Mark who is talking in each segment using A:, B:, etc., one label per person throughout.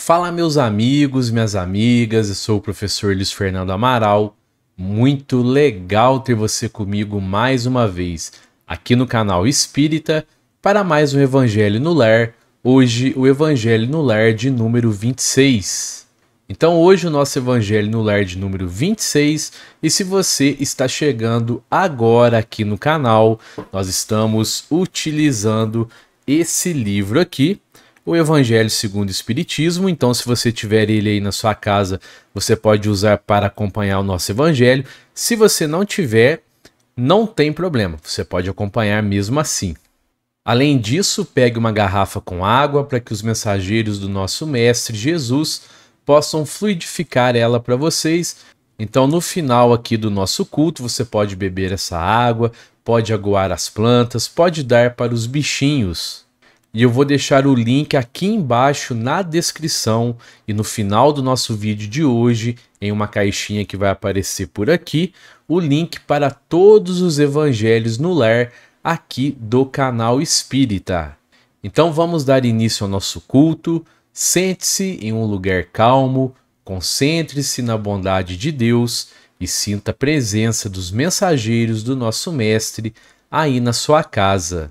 A: Fala, meus amigos, minhas amigas, eu sou o professor Luiz Fernando Amaral. Muito legal ter você comigo mais uma vez aqui no canal Espírita para mais um Evangelho no Lar. Hoje o Evangelho no Lar de número 26. Então hoje o nosso Evangelho no Lar de número 26, e se você está chegando agora aqui no canal, nós estamos utilizando esse livro aqui, o Evangelho segundo o Espiritismo. Então, se você tiver ele aí na sua casa, você pode usar para acompanhar o nosso Evangelho. Se você não tiver, não tem problema, você pode acompanhar mesmo assim. Além disso, pegue uma garrafa com água para que os mensageiros do nosso Mestre Jesus possam fluidificar ela para vocês. Então, no final aqui do nosso culto, você pode beber essa água, pode aguar as plantas, pode dar para os bichinhos. E eu vou deixar o link aqui embaixo na descrição e no final do nosso vídeo de hoje, em uma caixinha que vai aparecer por aqui, o link para todos os evangelhos no lar aqui do canal Espírita. Então vamos dar início ao nosso culto. Sente-se em um lugar calmo, concentre-se na bondade de Deus e sinta a presença dos mensageiros do nosso Mestre aí na sua casa.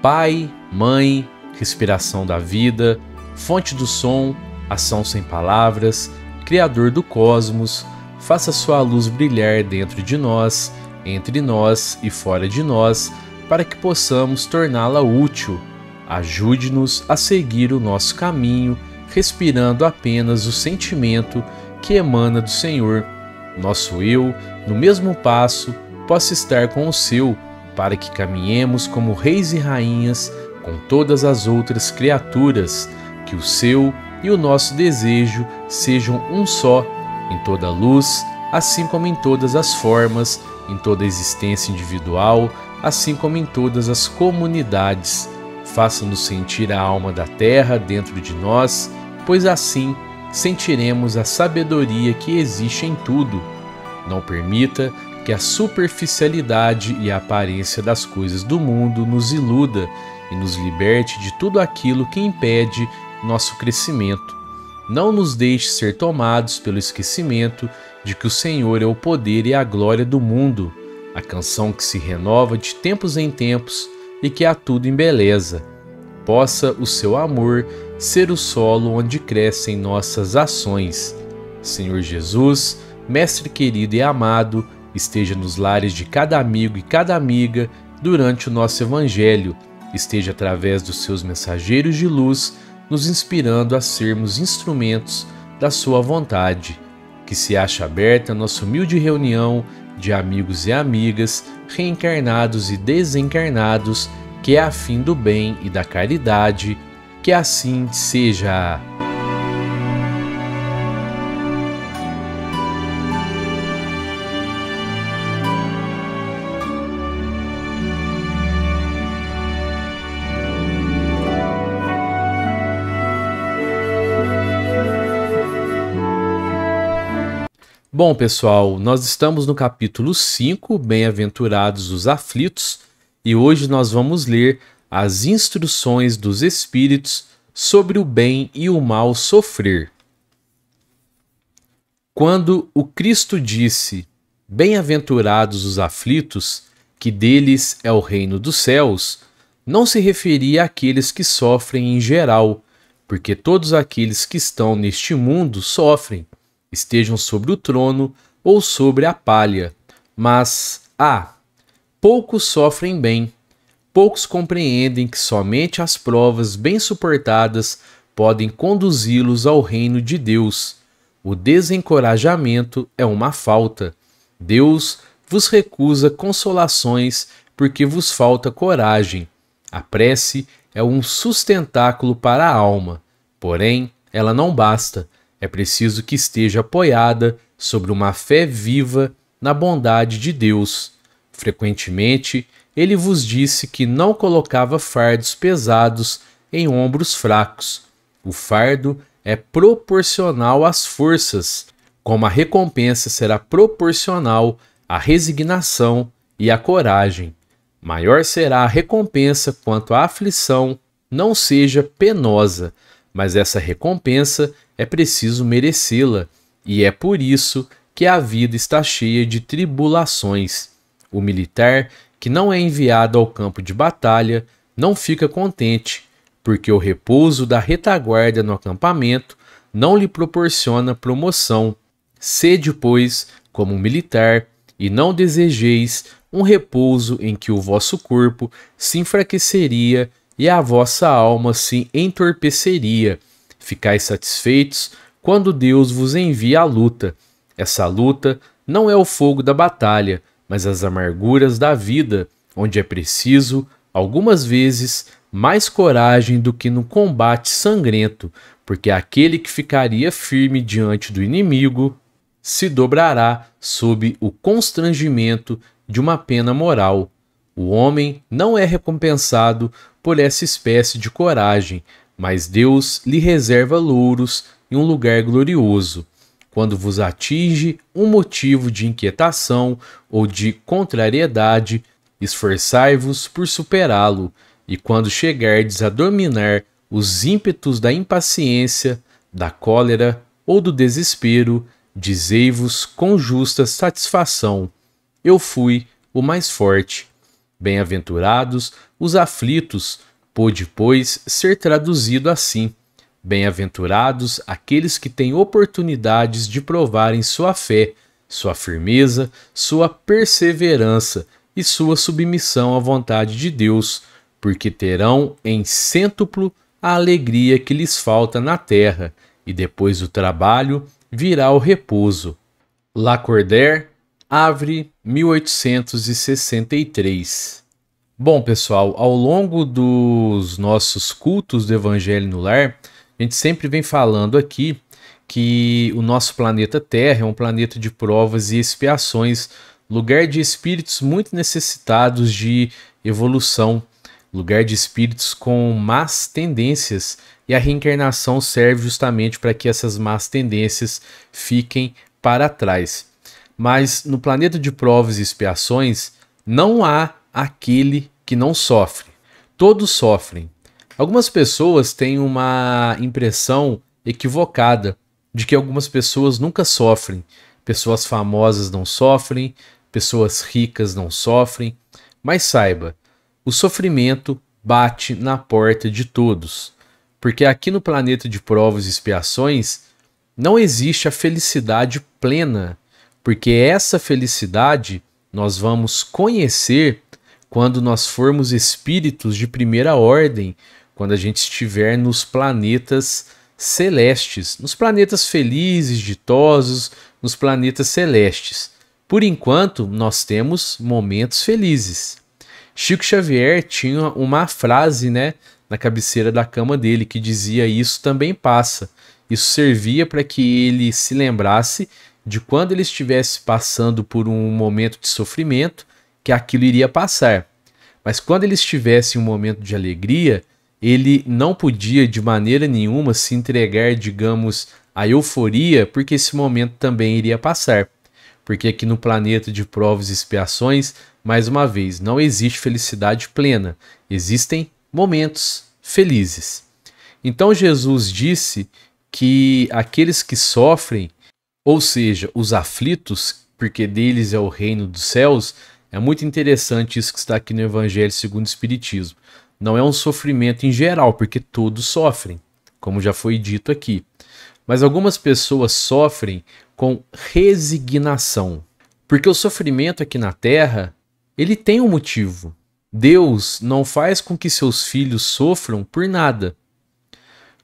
A: Pai, Mãe, respiração da vida, fonte do som, ação sem palavras, Criador do cosmos, faça sua luz brilhar dentro de nós, entre nós e fora de nós, para que possamos torná-la útil. Ajude-nos a seguir o nosso caminho, respirando apenas o sentimento que emana do Senhor. Nosso eu, no mesmo passo, possa estar com o seu, para que caminhemos como reis e rainhas com todas as outras criaturas, que o seu e o nosso desejo sejam um só, em toda luz, assim como em todas as formas, em toda existência individual, assim como em todas as comunidades. Faça-nos sentir a alma da terra dentro de nós, pois assim sentiremos a sabedoria que existe em tudo. Não permita que a superficialidade e a aparência das coisas do mundo nos iluda e nos liberte de tudo aquilo que impede nosso crescimento. Não nos deixe ser tomados pelo esquecimento de que o Senhor é o poder e a glória do mundo, a canção que se renova de tempos em tempos e que a tudo embeleza. Possa o seu amor ser o solo onde crescem nossas ações. Senhor Jesus, Mestre querido e amado, esteja nos lares de cada amigo e cada amiga durante o nosso Evangelho, esteja através dos seus mensageiros de luz, nos inspirando a sermos instrumentos da sua vontade. Que se ache aberta a nossa humilde reunião de amigos e amigas, reencarnados e desencarnados, que é a fim do bem e da caridade, que assim seja. Bom, pessoal, nós estamos no capítulo 5, Bem-aventurados os aflitos, e hoje nós vamos ler as instruções dos Espíritos sobre o bem e o mal sofrer. Quando o Cristo disse, Bem-aventurados os aflitos, que deles é o reino dos céus, não se referia àqueles que sofrem em geral, porque todos aqueles que estão neste mundo sofrem, estejam sobre o trono ou sobre a palha, mas, poucos sofrem bem, poucos compreendem que somente as provas bem suportadas podem conduzi-los ao reino de Deus. O desencorajamento é uma falta. Deus vos recusa consolações porque vos falta coragem. A prece é um sustentáculo para a alma, porém, ela não basta. É preciso que esteja apoiada sobre uma fé viva na bondade de Deus. Frequentemente, ele vos disse que não colocava fardos pesados em ombros fracos. O fardo é proporcional às forças, como a recompensa será proporcional à resignação e à coragem. Maior será a recompensa quanto a aflição não seja penosa, mas essa recompensa é preciso merecê-la, e é por isso que a vida está cheia de tribulações. O militar que não é enviado ao campo de batalha não fica contente, porque o repouso da retaguarda no acampamento não lhe proporciona promoção. Sede, pois, como militar, e não desejeis um repouso em que o vosso corpo se enfraqueceria e a vossa alma se entorpeceria. Ficais satisfeitos quando Deus vos envia a luta. Essa luta não é o fogo da batalha, mas as amarguras da vida, onde é preciso, algumas vezes, mais coragem do que no combate sangrento, porque aquele que ficaria firme diante do inimigo se dobrará sob o constrangimento de uma pena moral. O homem não é recompensado por essa espécie de coragem, mas Deus lhe reserva louros em um lugar glorioso. Quando vos atinge um motivo de inquietação ou de contrariedade, esforçai-vos por superá-lo, e quando chegardes a dominar os ímpetos da impaciência, da cólera ou do desespero, dizei-vos com justa satisfação: eu fui o mais forte. Bem-aventurados os aflitos, pôde, pois, ser traduzido assim: bem-aventurados aqueles que têm oportunidades de provarem sua fé, sua firmeza, sua perseverança e sua submissão à vontade de Deus, porque terão em cêntuplo a alegria que lhes falta na terra, e depois do trabalho virá o repouso. Lacordaire, Havre, 1863. Bom, pessoal, ao longo dos nossos cultos do Evangelho no Lar, a gente sempre vem falando aqui que o nosso planeta Terra é um planeta de provas e expiações, lugar de espíritos muito necessitados de evolução, lugar de espíritos com más tendências, e a reencarnação serve justamente para que essas más tendências fiquem para trás. Mas no planeta de provas e expiações não há aquele que não sofre. Todos sofrem. Algumas pessoas têm uma impressão equivocada de que algumas pessoas nunca sofrem. Pessoas famosas não sofrem, pessoas ricas não sofrem. Mas saiba, o sofrimento bate na porta de todos. Porque aqui no planeta de provas e expiações não existe a felicidade plena. Porque essa felicidade nós vamos conhecer quando nós formos espíritos de primeira ordem, quando a gente estiver nos planetas celestes, nos planetas felizes, ditosos, nos planetas celestes. Por enquanto, nós temos momentos felizes. Chico Xavier tinha uma frase, na cabeceira da cama dele, que dizia: isso também passa. Isso servia para que ele se lembrasse de quando ele estivesse passando por um momento de sofrimento, que aquilo iria passar. Mas quando ele estivesse em um momento de alegria, ele não podia de maneira nenhuma se entregar, digamos, à euforia, porque esse momento também iria passar. Porque aqui no planeta de provas e expiações, mais uma vez, não existe felicidade plena. Existem momentos felizes. Então Jesus disse que aqueles que sofrem, ou seja, os aflitos, porque deles é o reino dos céus, é muito interessante isso que está aqui no Evangelho segundo o Espiritismo. Não é um sofrimento em geral, porque todos sofrem, como já foi dito aqui. Mas algumas pessoas sofrem com resignação, porque o sofrimento aqui na Terra, ele tem um motivo. Deus não faz com que seus filhos sofram por nada.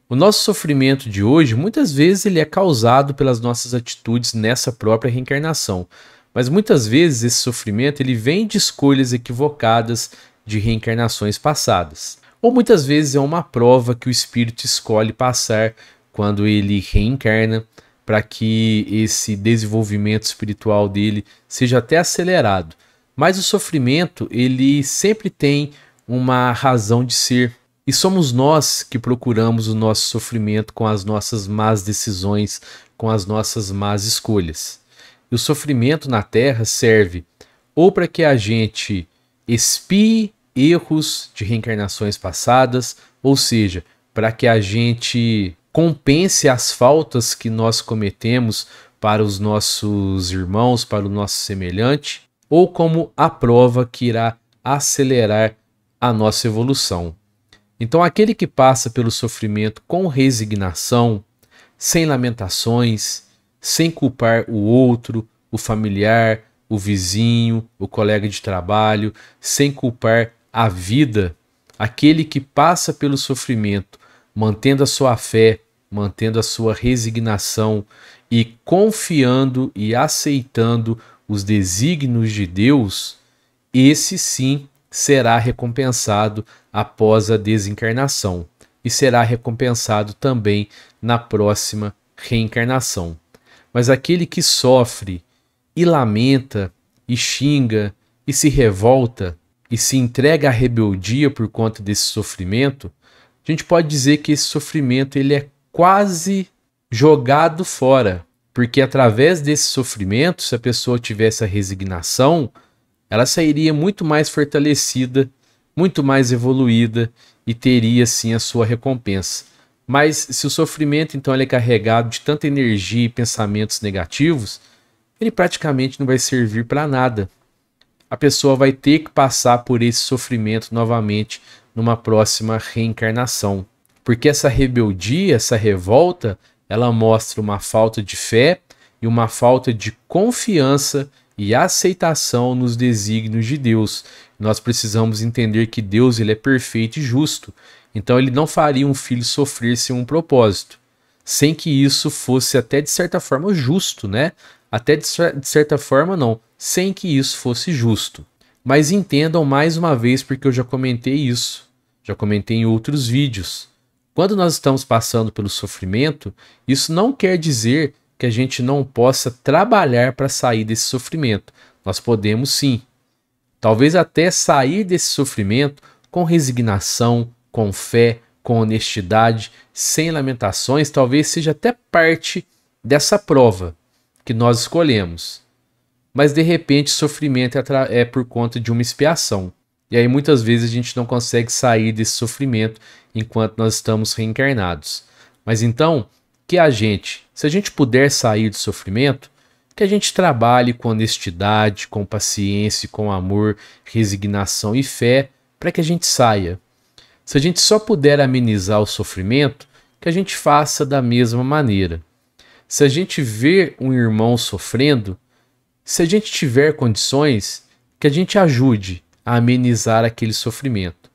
A: O nosso sofrimento de hoje, muitas vezes, ele é causado pelas nossas atitudes nessa própria reencarnação. Mas muitas vezes esse sofrimento ele vem de escolhas equivocadas de reencarnações passadas. Ou muitas vezes é uma prova que o espírito escolhe passar quando ele reencarna, para que esse desenvolvimento espiritual dele seja até acelerado. Mas o sofrimento, ele sempre tem uma razão de ser. E somos nós que procuramos o nosso sofrimento com as nossas más decisões, com as nossas más escolhas. E o sofrimento na Terra serve ou para que a gente expie erros de reencarnações passadas, ou seja, para que a gente compense as faltas que nós cometemos para os nossos irmãos, para o nosso semelhante, ou como a prova que irá acelerar a nossa evolução. Então, aquele que passa pelo sofrimento com resignação, sem lamentações, sem culpar o outro, o familiar, o vizinho, o colega de trabalho, sem culpar a vida, aquele que passa pelo sofrimento, mantendo a sua fé, mantendo a sua resignação e confiando e aceitando os desígnios de Deus, esse sim será recompensado após a desencarnação e será recompensado também na próxima reencarnação. Mas aquele que sofre e lamenta e xinga e se revolta e se entrega à rebeldia por conta desse sofrimento, a gente pode dizer que esse sofrimento ele é quase jogado fora, porque através desse sofrimento, se a pessoa tivesse a resignação, ela sairia muito mais fortalecida, muito mais evoluída e teria sim a sua recompensa. Mas se o sofrimento então ele é carregado de tanta energia e pensamentos negativos, ele praticamente não vai servir para nada. A pessoa vai ter que passar por esse sofrimento novamente numa próxima reencarnação. Porque essa rebeldia, essa revolta, ela mostra uma falta de fé e uma falta de confiança e aceitação nos desígnios de Deus. Nós precisamos entender que Deus ele é perfeito e justo. Então ele não faria um filho sofrer sem um propósito. Sem que isso fosse até de certa forma justo, né? Até de certa forma não. Sem que isso fosse justo. Mas entendam mais uma vez, porque eu já comentei isso. Já comentei em outros vídeos. Quando nós estamos passando pelo sofrimento, isso não quer dizer que a gente não possa trabalhar para sair desse sofrimento. Nós podemos sim. Talvez até sair desse sofrimento com resignação, com fé, com honestidade, sem lamentações, talvez seja até parte dessa prova que nós escolhemos. Mas de repente sofrimento é por conta de uma expiação. E aí muitas vezes a gente não consegue sair desse sofrimento enquanto nós estamos reencarnados. Mas então, que se a gente puder sair do sofrimento, que a gente trabalhe com honestidade, com paciência, com amor, resignação e fé, para que a gente saia. Se a gente só puder amenizar o sofrimento, que a gente faça da mesma maneira. Se a gente ver um irmão sofrendo, se a gente tiver condições, que a gente ajude a amenizar aquele sofrimento.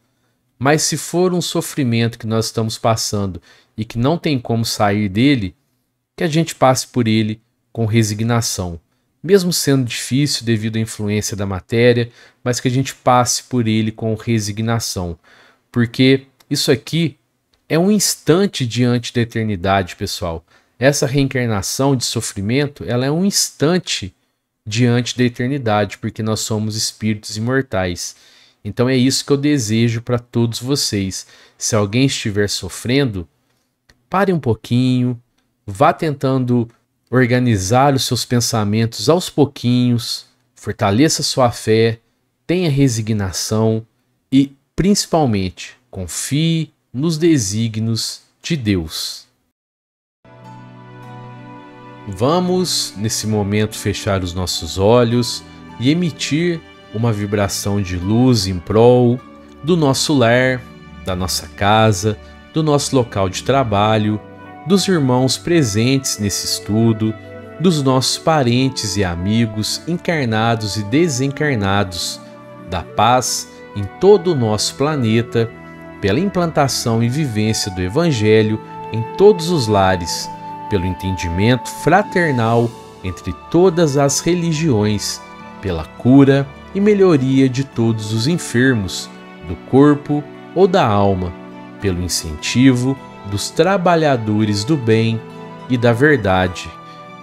A: Mas se for um sofrimento que nós estamos passando e que não tem como sair dele, que a gente passe por ele com resignação. Mesmo sendo difícil devido à influência da matéria, mas que a gente passe por ele com resignação. Porque isso aqui é um instante diante da eternidade, pessoal. Essa reencarnação de sofrimento, ela é um instante diante da eternidade, porque nós somos espíritos imortais. Então é isso que eu desejo para todos vocês. Se alguém estiver sofrendo, pare um pouquinho, vá tentando organizar os seus pensamentos aos pouquinhos, fortaleça sua fé, tenha resignação e, principalmente, confie nos desígnios de Deus. Vamos, nesse momento, fechar os nossos olhos e emitir uma vibração de luz em prol do nosso lar, da nossa casa, do nosso local de trabalho, dos irmãos presentes nesse estudo, dos nossos parentes e amigos encarnados e desencarnados, da paz em todo o nosso planeta, pela implantação e vivência do Evangelho em todos os lares, pelo entendimento fraternal entre todas as religiões, pela cura e melhoria de todos os enfermos, do corpo ou da alma, pelo incentivo dos trabalhadores do bem e da verdade.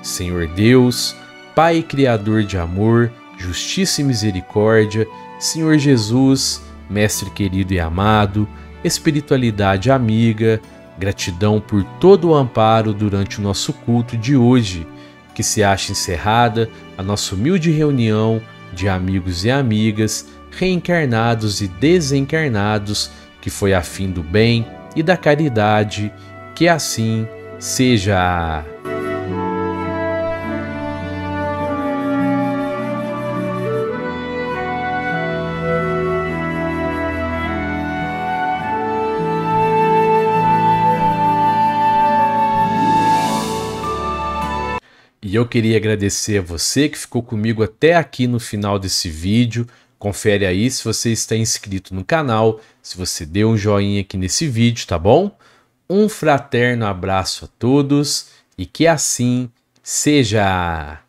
A: Senhor Deus, Pai Criador de amor, justiça e misericórdia, Senhor Jesus, Mestre querido e amado, espiritualidade amiga, gratidão por todo o amparo durante o nosso culto de hoje, que se acha encerrada a nossa humilde reunião de amigos e amigas, reencarnados e desencarnados, que foi a fim do bem e da caridade, que assim seja. E eu queria agradecer a você que ficou comigo até aqui no final desse vídeo. Confere aí se você está inscrito no canal, se você deu um joinha aqui nesse vídeo, tá bom? Um fraterno abraço a todos e que assim seja!